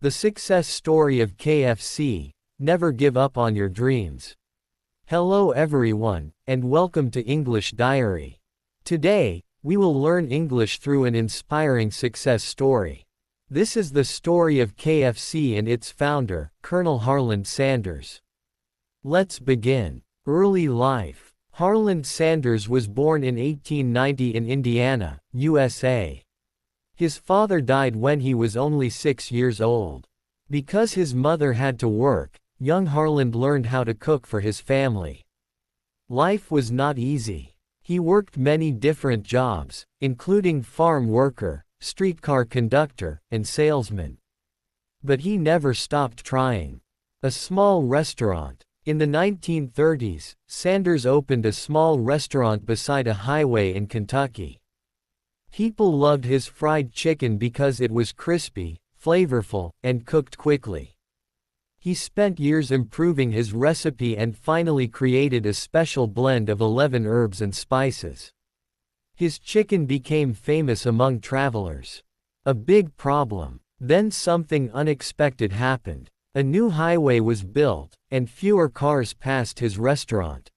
The success story of KFC. Never give up on your dreams. Hello everyone, and welcome to English Diary. Today, we will learn English through an inspiring success story. This is the story of KFC and its founder, Colonel Harland Sanders. Let's begin. Early life. Harland Sanders was born in 1890 in Indiana, USA. His father died when he was only 6 years old. Because his mother had to work, young Harland learned how to cook for his family. Life was not easy. He worked many different jobs, including farm worker, streetcar conductor, and salesman. But he never stopped trying. A small restaurant. In the 1930s, Sanders opened a small restaurant beside a highway in Kentucky. People loved his fried chicken because it was crispy, flavorful, and cooked quickly. He spent years improving his recipe and finally created a special blend of 11 herbs and spices. His chicken became famous among travelers. A big problem. Then something unexpected happened. A new highway was built, and fewer cars passed his restaurant.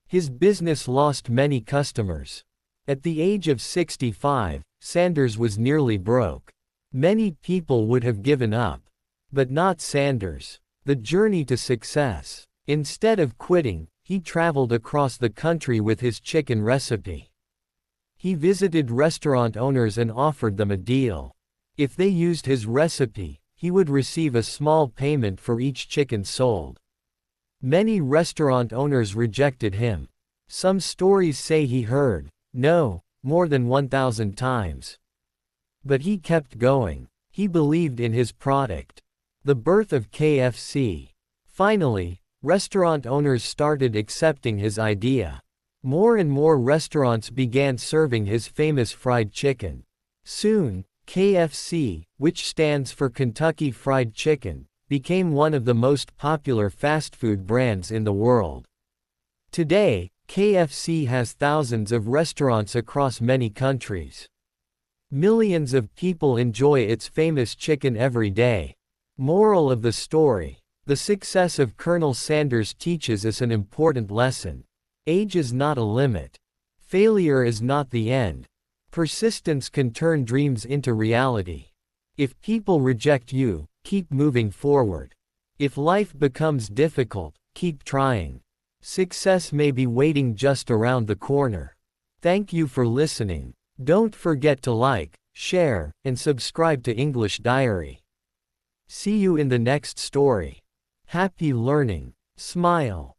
His business lost many customers. At the age of 65, Sanders was nearly broke. Many people would have given up. But not Sanders. The journey to success. Instead of quitting, he traveled across the country with his chicken recipe. He visited restaurant owners and offered them a deal. If they used his recipe, he would receive a small payment for each chicken sold. Many restaurant owners rejected him. Some stories say he heard no more than 1,000 times. But he kept going. He believed in his product. The birth of KFC. Finally, restaurant owners started accepting his idea. More and more restaurants began serving his famous fried chicken. Soon, KFC, which stands for Kentucky Fried Chicken, became one of the most popular fast food brands in the world. Today, KFC has thousands of restaurants across many countries. Millions of people enjoy its famous chicken every day. Moral of the story. The success of Colonel Sanders teaches us an important lesson. Age is not a limit. Failure is not the end. Persistence can turn dreams into reality. If people reject you, keep moving forward. If life becomes difficult, keep trying. Success may be waiting just around the corner. Thank you for listening. Don't forget to like, share, and subscribe to English Diary. See you in the next story. Happy learning. Smile.